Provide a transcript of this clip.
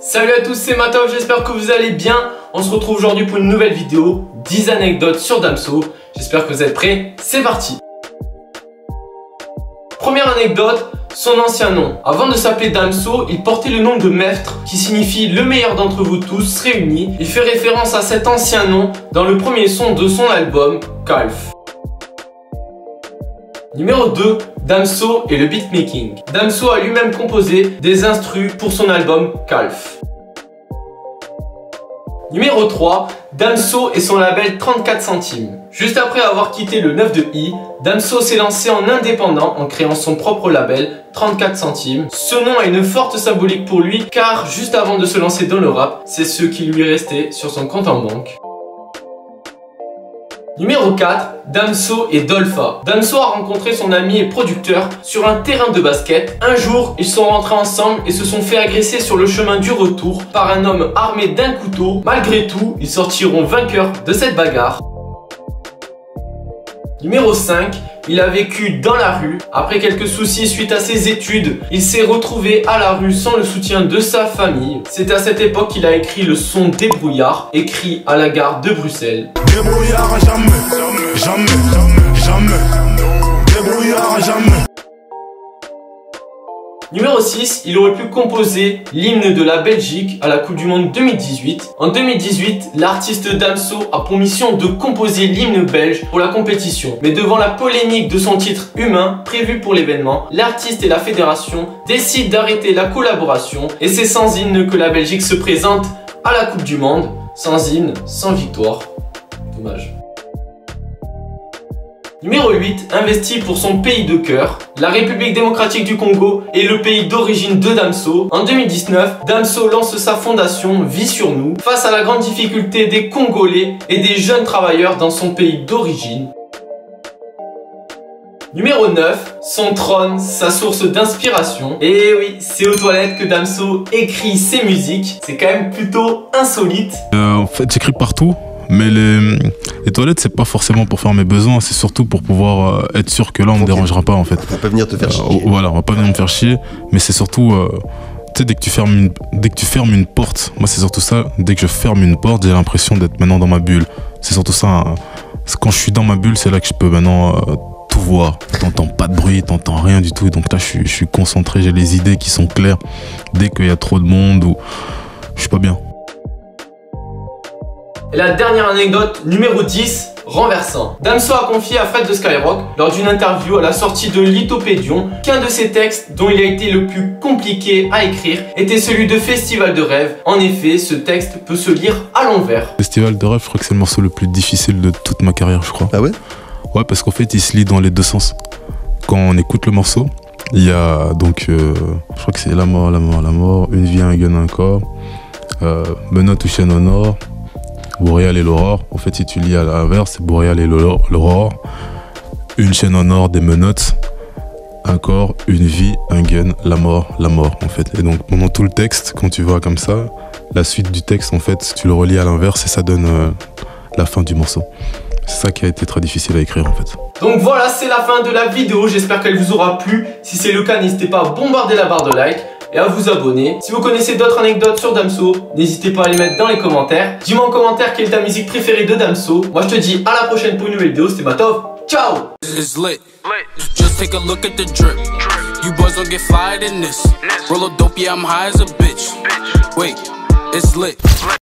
Salut à tous, c'est Matov, j'espère que vous allez bien. On se retrouve aujourd'hui pour une nouvelle vidéo, 10 anecdotes sur Damso. J'espère que vous êtes prêts, c'est parti. Première anecdote, son ancien nom. Avant de s'appeler Damso, il portait le nom de Meftre, qui signifie le meilleur d'entre vous tous réunis. Il fait référence à cet ancien nom dans le premier son de son album, Calf. Numéro 2, Damso et le beatmaking. Damso a lui-même composé des instrus pour son album Calf. Numéro 3, Damso et son label 34 centimes. Juste après avoir quitté le 9 de I, Damso s'est lancé en indépendant en créant son propre label 34 centimes. Ce nom a une forte symbolique pour lui car juste avant de se lancer dans le rap, c'est ce qui lui restait sur son compte en banque. Numéro 4, Damso et Dolpha. Damso a rencontré son ami et producteur sur un terrain de basket. Un jour, ils sont rentrés ensemble et se sont fait agresser sur le chemin du retour par un homme armé d'un couteau. Malgré tout, ils sortiront vainqueurs de cette bagarre. Numéro 5, il a vécu dans la rue. Après quelques soucis suite à ses études, il s'est retrouvé à la rue sans le soutien de sa famille. C'est à cette époque qu'il a écrit le son Débrouillard, écrit à la gare de Bruxelles. Débrouillard à jamais, jamais, jamais, débrouillard à jamais. Numéro 6, il aurait pu composer l'hymne de la Belgique à la Coupe du Monde 2018. En 2018, l'artiste Damso a pour mission de composer l'hymne belge pour la compétition. Mais devant la polémique de son titre Humain prévu pour l'événement, l'artiste et la fédération décident d'arrêter la collaboration et c'est sans hymne que la Belgique se présente à la Coupe du Monde. Sans hymne, sans victoire. Dommage. Numéro 8, investi pour son pays de cœur. La République démocratique du Congo est le pays d'origine de Damso. En 2019, Damso lance sa fondation Vie sur nous face à la grande difficulté des Congolais et des jeunes travailleurs dans son pays d'origine. Numéro 9, son trône, sa source d'inspiration. Et oui, c'est aux toilettes que Damso écrit ses musiques. C'est quand même plutôt insolite. En fait, j'écris partout. Mais les toilettes, c'est pas forcément pour faire mes besoins, c'est surtout pour pouvoir être sûr que là, on me dérangera pas en fait. On va pas venir te faire chier. Voilà, on va pas venir me faire chier, mais c'est surtout, tu sais, dès que tu fermes une porte, moi c'est surtout ça, dès que je ferme une porte, j'ai l'impression d'être maintenant dans ma bulle. C'est surtout ça, hein. Quand je suis dans ma bulle, c'est là que je peux maintenant tout voir. T'entends pas de bruit, t'entends rien du tout, donc là je suis concentré, j'ai les idées qui sont claires. Dès qu'il y a trop de monde ou je suis pas bien. Et la dernière anecdote, numéro 10, renversant. Damso a confié à Fred de Skyrock, lors d'une interview à la sortie de Lithopédion, qu'un de ses textes, dont il a été le plus compliqué à écrire, était celui de Festival de rêve. En effet, ce texte peut se lire à l'envers. Festival de rêve, je crois que c'est le morceau le plus difficile de toute ma carrière, je crois. Ah ouais? Ouais, parce qu'en fait, il se lit dans les deux sens. Quand on écoute le morceau, il y a donc, je crois que c'est la mort, la mort, la mort, une vie, un gun, un corps, menottes ou chaîne au nord, Boréal et l'aurore. En fait, si tu lis à l'inverse, c'est Boréal et l'aurore. Une chaîne en or, des menottes, un corps, une vie, un gun, la mort, en fait. Et donc, pendant tout le texte, quand tu vois comme ça, la suite du texte, en fait, tu le relis à l'inverse et ça donne la fin du morceau. C'est ça qui a été très difficile à écrire, en fait. Donc voilà, c'est la fin de la vidéo. J'espère qu'elle vous aura plu. Si c'est le cas, n'hésitez pas à bombarder la barre de like et à vous abonner. Si vous connaissez d'autres anecdotes sur Damso, n'hésitez pas à les mettre dans les commentaires. Dis-moi en commentaire quelle est ta musique préférée de Damso. Moi je te dis à la prochaine pour une nouvelle vidéo, c'était Matov. Ciao. Just take a look at the drip. You boys don't get fired in this. Roll a dope, yeah, I'm high as a bitch. Wait, it's lit.